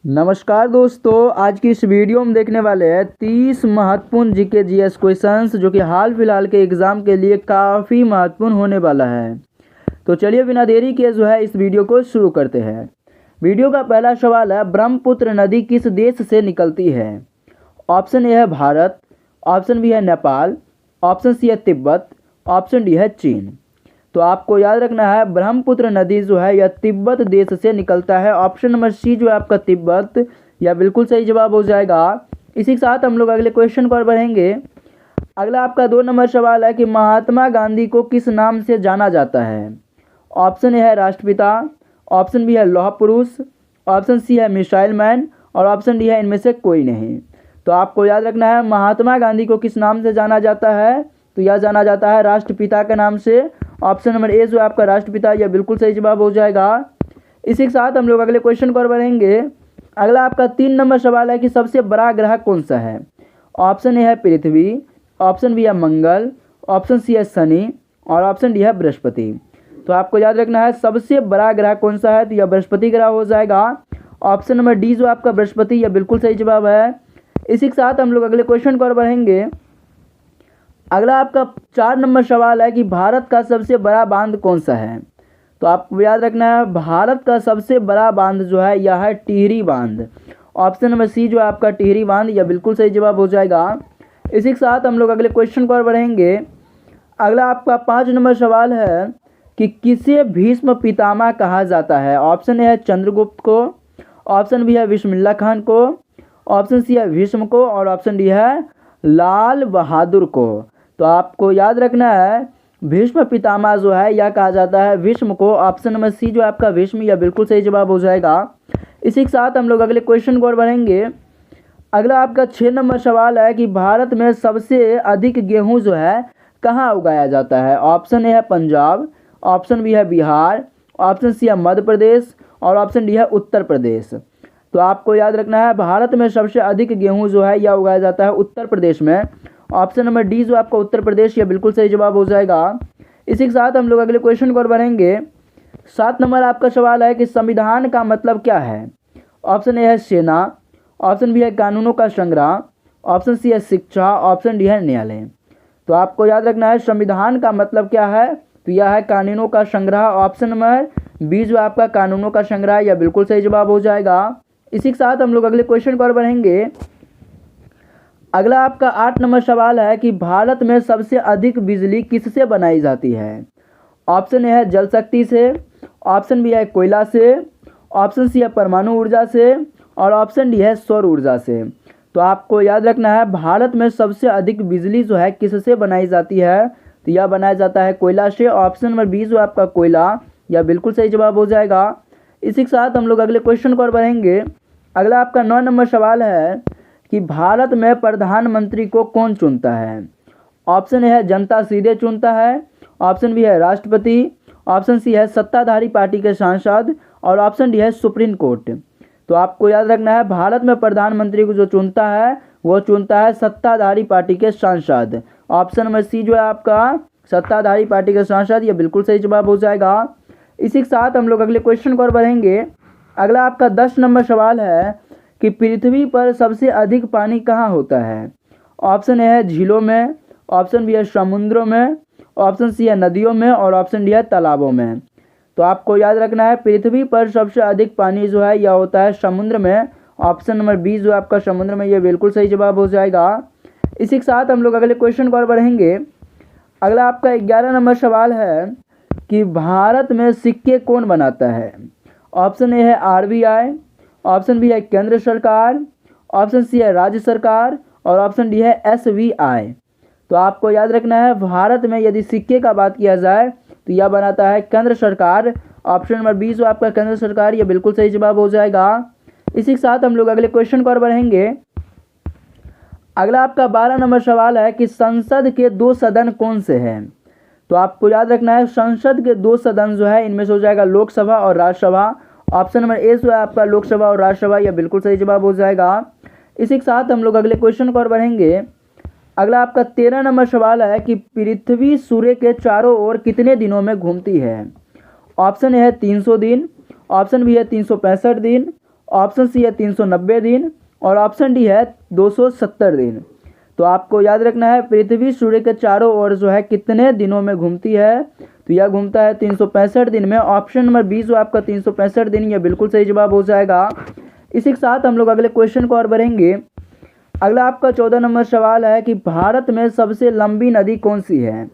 नमस्कार दोस्तों, आज की इस वीडियो में देखने वाले हैं 30 महत्वपूर्ण जीके जीएस क्वेश्चंस जो कि हाल फिलहाल के एग्ज़ाम के लिए काफ़ी महत्वपूर्ण होने वाला है। तो चलिए बिना देरी किए इस वीडियो को शुरू करते हैं। वीडियो का पहला सवाल है, ब्रह्मपुत्र नदी किस देश से निकलती है? ऑप्शन ए है भारत, ऑप्शन बी है नेपाल, ऑप्शन सी है तिब्बत, ऑप्शन डी है चीन। तो आपको याद रखना है ब्रह्मपुत्र नदी जो है यह तिब्बत देश से निकलता है। ऑप्शन नंबर सी जो है आपका तिब्बत, यह बिल्कुल सही जवाब हो जाएगा। इसी के साथ हम लोग अगले क्वेश्चन पर बढ़ेंगे। अगला आपका 2 नंबर सवाल है कि महात्मा गांधी को किस नाम से जाना जाता है? ऑप्शन ए है राष्ट्रपिता, ऑप्शन बी है लौह पुरुष, ऑप्शन सी है मिसाइल मैन और ऑप्शन डी है इनमें से कोई नहीं। तो आपको याद रखना है महात्मा गांधी को किस नाम से जाना जाता है? तो यह जाना जाता है राष्ट्रपिता के नाम से। ऑप्शन नंबर ए जो आपका राष्ट्रपिता, यह बिल्कुल सही जवाब हो जाएगा। इसी के साथ हम लोग अगले क्वेश्चन पर बढ़ेंगे। अगला आपका 3 नंबर सवाल है कि सबसे बड़ा ग्रह कौन सा है? ऑप्शन ए है पृथ्वी, ऑप्शन बी है मंगल, ऑप्शन सी है शनि और ऑप्शन डी है बृहस्पति। तो आपको याद रखना है सबसे बड़ा ग्रह कौन सा है? तो यह बृहस्पति ग्रह हो जाएगा। ऑप्शन नंबर डी जो आपका बृहस्पति, यह बिल्कुल सही जवाब है। इसी के साथ हम लोग अगले क्वेश्चन पर बढ़ेंगे। अगला आपका 4 नंबर सवाल है कि भारत का सबसे बड़ा बांध कौन सा है? तो आपको याद रखना है भारत का सबसे बड़ा बांध जो है यह है टिहरी बांध। ऑप्शन नंबर सी जो है आपका टिहरी बांध, यह बिल्कुल सही जवाब हो जाएगा। इसी के साथ हम लोग अगले क्वेश्चन पर बढ़ेंगे। अगला आपका 5 नंबर सवाल है कि किसे भीष्म पितामह कहा जाता है? ऑप्शन ए है चंद्रगुप्त को, ऑप्शन बी है बिस्मिल्लाह खान को, ऑप्शन सी है भीष्म को और ऑप्शन डी है लाल बहादुर को। तो आपको याद रखना है भीष्म पितामह जो है यह कहा जाता है भीष्म को। ऑप्शन नंबर सी जो आपका भीष्म, यह बिल्कुल सही जवाब हो जाएगा। इसी के साथ हम लोग अगले क्वेश्चन को बढ़ेंगे। अगला आपका 6 नंबर सवाल है कि भारत में सबसे अधिक गेहूं जो है कहाँ उगाया जाता है? ऑप्शन ए है पंजाब, ऑप्शन बी है बिहार, ऑप्शन सी है मध्य प्रदेश और ऑप्शन डी है उत्तर प्रदेश। तो आपको याद रखना है भारत में सबसे अधिक गेहूं जो है यह उगाया जाता है उत्तर प्रदेश में। ऑप्शन नंबर डी जो आपका उत्तर प्रदेश, यह बिल्कुल सही जवाब हो जाएगा। इसी के साथ हम लोग अगले क्वेश्चन को बढ़ेंगे। 7 नंबर आपका सवाल है कि संविधान का मतलब क्या है? ऑप्शन ए है सेना, ऑप्शन बी है कानूनों का संग्रह, ऑप्शन सी है शिक्षा, ऑप्शन डी है न्यायालय। तो आपको याद रखना है संविधान का मतलब क्या है? तो यह है कानूनों का संग्रह। ऑप्शन नंबर बी जो आपका कानूनों का संग्रह, यह बिल्कुल सही जवाब हो जाएगा। इसी के साथ हम लोग अगले क्वेश्चन पर बढ़ेंगे। अगला आपका 8 नंबर सवाल है कि भारत में सबसे अधिक बिजली किससे बनाई जाती है? ऑप्शन ए है जल शक्ति से, ऑप्शन बी है कोयला से, ऑप्शन सी है परमाणु ऊर्जा से और ऑप्शन डी है सौर ऊर्जा से। तो आपको याद रखना है भारत में सबसे अधिक बिजली जो है किससे बनाई जाती है? तो यह बनाया जाता है कोयला से। ऑप्शन नंबर बी जो आपका कोयला, यह बिल्कुल सही जवाब हो जाएगा। इसी के साथ हम लोग अगले क्वेश्चन पर बढ़ेंगे। अगला आपका 9 नंबर सवाल है कि भारत में प्रधानमंत्री को कौन चुनता है? ऑप्शन ए है जनता सीधे चुनता है, ऑप्शन बी है राष्ट्रपति, ऑप्शन सी है सत्ताधारी पार्टी के सांसद और ऑप्शन डी है सुप्रीम कोर्ट। तो आपको याद रखना है भारत में प्रधानमंत्री को जो चुनता है वो चुनता है सत्ताधारी पार्टी के सांसद। ऑप्शन नंबर सी जो है आपका सत्ताधारी पार्टी के सांसद, यह बिल्कुल सही जवाब हो जाएगा। इसी के साथ हम लोग अगले क्वेश्चन को बढ़ेंगे। अगला आपका 10 नंबर सवाल है कि पृथ्वी पर सबसे अधिक पानी कहाँ होता है? ऑप्शन ए है झीलों में, ऑप्शन बी है समुद्रों में, ऑप्शन सी है नदियों में और ऑप्शन डी है तालाबों में। तो आपको याद रखना है पृथ्वी पर सबसे अधिक पानी जो है यह होता है समुद्र में। ऑप्शन नंबर बी जो आपका समुद्र में, यह बिल्कुल सही जवाब हो जाएगा। इसी के साथ हम लोग अगले क्वेश्चन पर बढ़ेंगे। अगला आपका 11 नंबर सवाल है कि भारत में सिक्के कौन बनाता है? ऑप्शन ए है आरबीआई, ऑप्शन बी है केंद्र सरकार, ऑप्शन सी है राज्य सरकार और ऑप्शन डी है एसबीआई। तो आपको याद रखना है भारत में यदि सिक्के का बात किया जाए तो यह बनाता है केंद्र सरकार। ऑप्शन नंबर बी जो आपका केंद्र सरकार, यह बिल्कुल सही जवाब हो जाएगा। इसी के साथ हम लोग अगले क्वेश्चन पर बढ़ेंगे। अगला आपका 12 नंबर सवाल है कि संसद के 2 सदन कौन से हैं? तो आपको याद रखना है संसद के 2 सदन जो है इनमें से हो जाएगा लोकसभा और राज्यसभा। ऑप्शन नंबर ए जो है आपका लोकसभा और राज्यसभा, यह बिल्कुल सही जवाब हो जाएगा। इसी के साथ हम लोग अगले क्वेश्चन को बढ़ेंगे। अगला आपका 13 नंबर सवाल है कि पृथ्वी सूर्य के चारों ओर कितने दिनों में घूमती है? ऑप्शन ए है 300 दिन, ऑप्शन बी है 365 दिन, ऑप्शन सी है 390 दिन और ऑप्शन डी है 270 दिन। तो आपको याद रखना है पृथ्वी सूर्य के चारों ओर जो है कितने दिनों में घूमती है, तो यह घूमता है 365 दिन में। ऑप्शन नंबर बी जो आपका 365 दिन, यह बिल्कुल सही जवाब हो जाएगा। इसी के साथ हम लोग अगले क्वेश्चन को और बढ़ेंगे। अगला आपका 14 नंबर सवाल है कि भारत में सबसे लंबी नदी कौन सी है।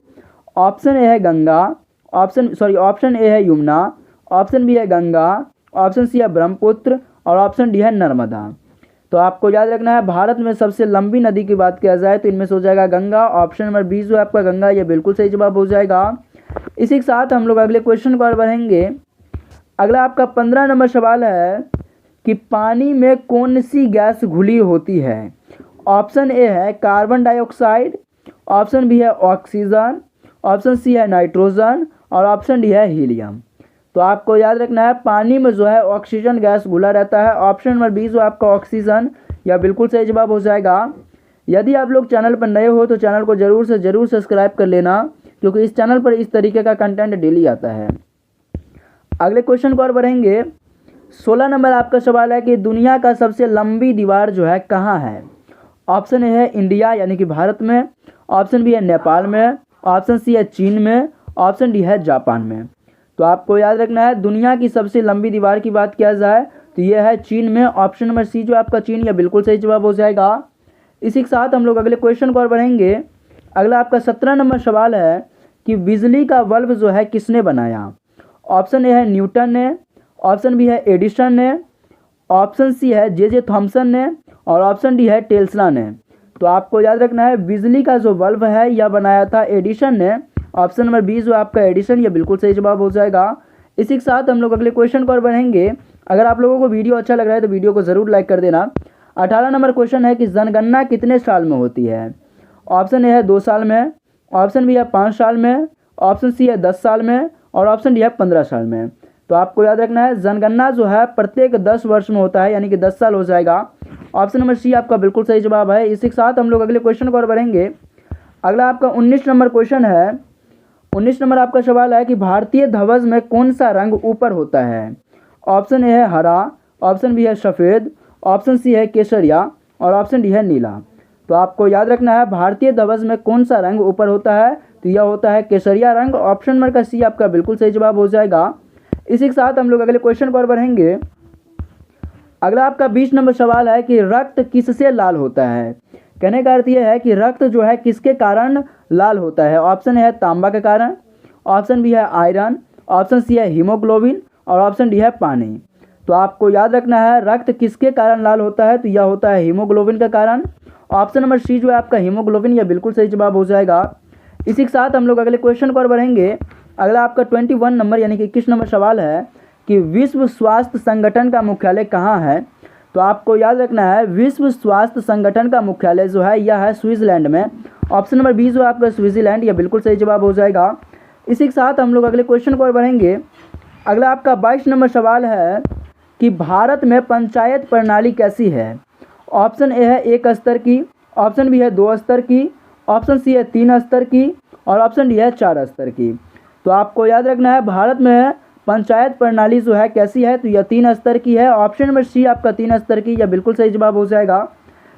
ऑप्शन ए है गंगा, ऑप्शन ए है यमुना, ऑप्शन बी है गंगा, ऑप्शन सी है ब्रह्मपुत्र और ऑप्शन डी है नर्मदा। तो आपको याद रखना है भारत में सबसे लंबी नदी की बात किया जाए तो इनमें से हो जाएगा गंगा। ऑप्शन नंबर बी जो है आपका गंगा, ये बिल्कुल सही जवाब हो जाएगा। इसी के साथ हम लोग अगले क्वेश्चन को और बढ़ेंगे। अगला आपका 15 नंबर सवाल है कि पानी में कौन सी गैस घुली होती है। ऑप्शन ए है कार्बन डाइऑक्साइड, ऑप्शन बी है ऑक्सीजन, ऑप्शन सी है नाइट्रोजन और ऑप्शन डी है हीलियम। तो आपको याद रखना है पानी में जो है ऑक्सीजन गैस घुला रहता है। ऑप्शन नंबर बी जो आपका ऑक्सीजन, यह बिल्कुल सही जवाब हो जाएगा। यदि आप लोग चैनल पर नए हो तो चैनल को ज़रूर से ज़रूर सब्सक्राइब कर लेना, क्योंकि इस चैनल पर इस तरीके का कंटेंट डेली आता है। अगले क्वेश्चन को और बढ़ेंगे। 16 नंबर आपका सवाल है कि दुनिया का सबसे लंबी दीवार जो है कहाँ है। ऑप्शन ए है इंडिया यानी कि भारत में, ऑप्शन बी है नेपाल में, ऑप्शन सी है चीन में, ऑप्शन डी है जापान में। तो आपको याद रखना है दुनिया की सबसे लंबी दीवार की बात किया जाए तो यह है चीन में। ऑप्शन नंबर सी जो आपका चीन, यह बिल्कुल सही जवाब हो जाएगा। इसी के साथ हम लोग अगले क्वेश्चन को और बढ़ेंगे। अगला आपका 17 नंबर सवाल है कि बिजली का बल्ब जो है किसने बनाया। ऑप्शन ए है न्यूटन ने, ऑप्शन बी है एडिसन ने, ऑप्शन सी है जे थॉमसन ने और ऑप्शन डी है टेस्ला ने। तो आपको याद रखना है बिजली का जो बल्ब है यह बनाया था एडिसन ने। ऑप्शन नंबर बी जो आपका एडिसन, यह बिल्कुल सही जवाब हो जाएगा। इसी के साथ हम लोग अगले क्वेश्चन को और बढ़ेंगे। अगर आप लोगों को वीडियो अच्छा लग रहा है तो वीडियो को ज़रूर लाइक कर देना। 18 नंबर क्वेश्चन है कि जनगणना कितने साल में होती है। ऑप्शन ए है 2 साल में, ऑप्शन बी है 5 साल में, ऑप्शन सी है 10 साल में और ऑप्शन डी है 15 साल में। तो आपको याद रखना है जनगणना जो है प्रत्येक 10 वर्ष में होता है, यानी कि 10 साल हो जाएगा। ऑप्शन नंबर सी आपका बिल्कुल सही जवाब है। इसी के साथ हम लोग अगले क्वेश्चन को और बढ़ेंगे। अगला आपका 19 नंबर क्वेश्चन है। 19 नंबर आपका सवाल है कि भारतीय ध्वज में कौन सा रंग ऊपर होता है। ऑप्शन ए है हरा, ऑप्शन बी है सफ़ेद, ऑप्शन सी है केसरिया और ऑप्शन डी है नीला। तो आपको याद रखना है भारतीय ध्वज में कौन सा रंग ऊपर होता है, तो यह होता है केसरिया रंग। ऑप्शन नंबर का सी आपका बिल्कुल सही जवाब हो जाएगा। इसी के साथ हम लोग अगले क्वेश्चन को और बढ़ेंगे। अगला आपका 20 नंबर सवाल है कि रक्त किससे लाल होता है। कहने का अर्थ यह है कि रक्त जो है किसके कारण लाल होता है। ऑप्शन है तांबा के कारण, ऑप्शन बी है आयरन, ऑप्शन सी है हीमोग्लोबिन और ऑप्शन डी है पानी। तो आपको याद रखना है रक्त किसके कारण लाल होता है, तो यह होता है हीमोग्लोबिन के कारण। ऑप्शन नंबर सी जो है आपका हीमोग्लोबिन, यह बिल्कुल सही जवाब हो जाएगा। इसी के साथ हम लोग अगले क्वेश्चन को और बढ़ेंगे। अगला आपका 21 नंबर यानी कि 21 नंबर सवाल है कि विश्व स्वास्थ्य संगठन का मुख्यालय कहाँ है। तो आपको याद रखना है विश्व स्वास्थ्य संगठन का मुख्यालय जो है यह है स्विट्जरलैंड में। ऑप्शन नंबर बी जो है आपका स्विट्जरलैंड, यह बिल्कुल सही जवाब हो जाएगा। इसी के साथ हम लोग अगले क्वेश्चन को और बढ़ेंगे। अगला आपका 22 नंबर सवाल है कि भारत में पंचायत प्रणाली कैसी है। ऑप्शन ए है 1 स्तर की, ऑप्शन बी है 2 स्तर की, ऑप्शन सी है 3 स्तर की और ऑप्शन डी है 4 स्तर की। तो आपको याद रखना है भारत में पंचायत प्रणाली जो है कैसी है, तो यह 3 स्तर की है। ऑप्शन नंबर सी आपका 3 स्तर की, यह बिल्कुल सही जवाब हो जाएगा।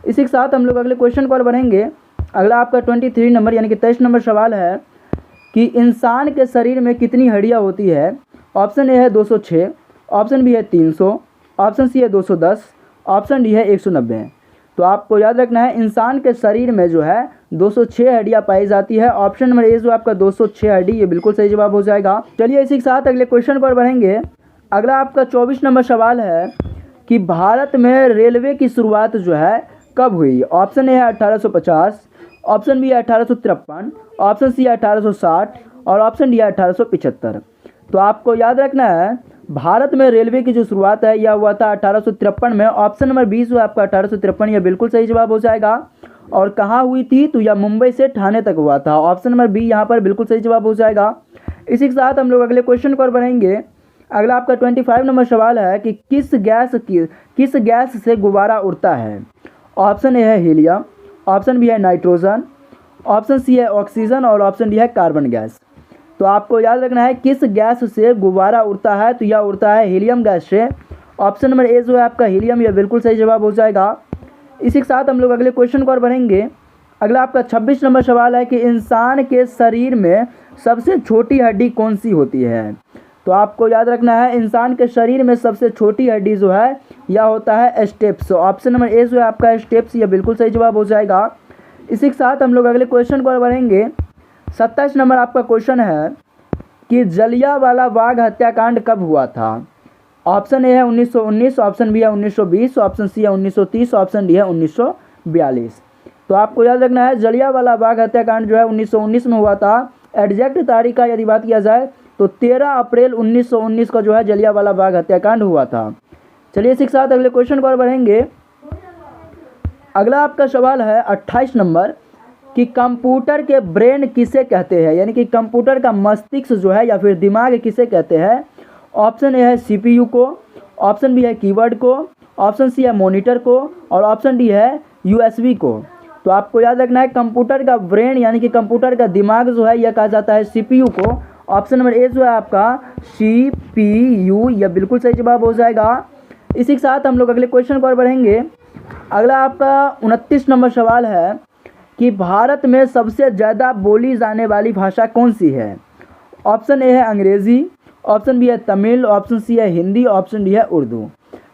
इसी के साथ हम लोग अगले क्वेश्चन को और बढ़ेंगे। अगला आपका 23 नंबर यानी कि 23 नंबर सवाल है कि इंसान के शरीर में कितनी हड्डियाँ होती है। ऑप्शन ए है 206, ऑप्शन बी है 300, ऑप्शन सी है 210, ऑप्शन डी है 190। तो आपको याद रखना है इंसान के शरीर में जो है 206 हड्डियाँ पाई जाती है। ऑप्शन नंबर ए जो आपका 206 हड्डी, ये बिल्कुल सही जवाब हो जाएगा। चलिए इसी के साथ अगले क्वेश्चन पर बढ़ेंगे। अगला आपका 24 नंबर सवाल है कि भारत में रेलवे की शुरुआत जो है कब हुई। ऑप्शन ए है 1850, ऑप्शन बी है 1853, ऑप्शन सी है 1860 और ऑप्शन डी है 1875। तो आपको याद रखना है भारत में रेलवे की जो शुरुआत है यह हुआ था 1853 में। ऑप्शन नंबर 20 जो आपका 1853, यह बिल्कुल सही जवाब हो जाएगा। और कहाँ हुई थी, तो यह मुंबई से ठाणे तक हुआ था। ऑप्शन नंबर बी यहाँ पर बिल्कुल सही जवाब हो जाएगा। इसी के साथ हम लोग अगले क्वेश्चन पर बढ़ेंगे। अगला आपका 25 नंबर सवाल है कि किस गैस से गुब्बारा उड़ता है। ऑप्शन ए है हीलियम, ऑप्शन बी है नाइट्रोजन, ऑप्शन सी है ऑक्सीजन और ऑप्शन डी है कार्बन गैस। तो आपको याद रखना है किस गैस से गुब्बारा उड़ता है, तो यह उड़ता है हीलियम गैस से। ऑप्शन नंबर ए जो है आपका हीलियम, यह बिल्कुल सही जवाब हो जाएगा। इसी के साथ हम लोग अगले क्वेश्चन को और बढ़ेंगे। अगला आपका 26 नंबर सवाल है कि इंसान के शरीर में सबसे छोटी हड्डी कौन सी होती है। तो आपको याद रखना है इंसान के शरीर में सबसे छोटी हड्डी जो है यह होता है स्टेप्स। ऑप्शन नंबर ए जो है आपका स्टेप्स, यह बिल्कुल सही जवाब हो जाएगा। इसी के साथ हम लोग अगले क्वेश्चन को और बढ़ेंगे। 27 नंबर आपका क्वेश्चन है कि जलियांवाला बाग हत्याकांड कब हुआ था। ऑप्शन ए है 1919, ऑप्शन बी है 1920, ऑप्शन सी है 1930, ऑप्शन डी है 1942। तो आपको याद रखना है जलियांवाला बाग हत्याकांड जो है 1919 में हुआ था। एग्जैक्ट तारीख का यदि बात किया जाए तो 13 अप्रैल 1919 का जो है जलियांवाला बाग हत्याकांड हुआ था। चलिए इसी के साथ अगले क्वेश्चन को और बढ़ेंगे। अगला आपका सवाल है 28 नंबर कि कंप्यूटर के ब्रेन किसे कहते हैं, यानी कि कंप्यूटर का मस्तिष्क जो है या फिर दिमाग किसे कहते हैं। ऑप्शन ए है सीपीयू को, ऑप्शन बी है कीबोर्ड को, ऑप्शन सी है मॉनिटर को और ऑप्शन डी है यूएसबी को। तो आपको याद रखना है कंप्यूटर का ब्रेन यानी कि कंप्यूटर का दिमाग जो है यह कहा जाता है सीपीयू को। ऑप्शन नंबर ए जो है आपका सीपीयू, यह बिल्कुल सही जवाब हो जाएगा। इसी के साथ हम लोग अगले क्वेश्चन को और बढ़ेंगे। अगला आपका 29 नंबर सवाल है कि भारत में सबसे ज़्यादा बोली जाने वाली भाषा कौन सी है। ऑप्शन ए है अंग्रेज़ी, ऑप्शन बी है तमिल, ऑप्शन सी है हिंदी, ऑप्शन डी है उर्दू।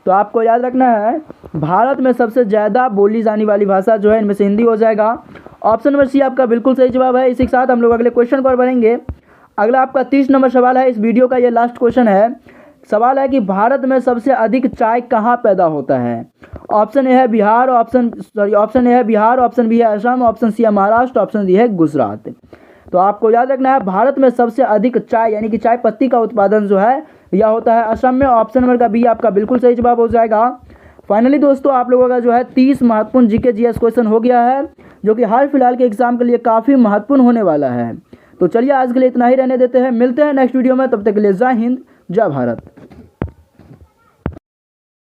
तो आपको याद रखना है भारत में सबसे ज़्यादा बोली जाने वाली भाषा जो है इनमें से हिंदी हो जाएगा। ऑप्शन नंबर सी आपका बिल्कुल सही जवाब है। इसी के साथ हम लोग अगले क्वेश्चन पर बढ़ेंगे। अगला आपका 30 नंबर सवाल है, इस वीडियो का ये लास्ट क्वेश्चन है। सवाल है कि भारत में सबसे अधिक चाय कहाँ पैदा होता है। ऑप्शन ए है बिहार, ऑप्शन ए है बिहार, ऑप्शन बी है असम, ऑप्शन सी है महाराष्ट्र, ऑप्शन डी है गुजरात। तो आपको याद रखना है भारत में सबसे अधिक चाय यानी कि चाय पत्ती का उत्पादन जो है यह होता है असम में। ऑप्शन नंबर का बी आपका बिल्कुल सही जवाब हो जाएगा। फाइनली दोस्तों आप लोगों का जो है 30 महत्वपूर्ण जीके जीएस क्वेश्चन हो गया है, जो कि हाल फिलहाल के एग्जाम के लिए काफ़ी महत्वपूर्ण होने वाला है। तो चलिए आज के लिए इतना ही रहने देते हैं, मिलते हैं नेक्स्ट वीडियो में। तब तक के लिए जय हिंद, जय भारत।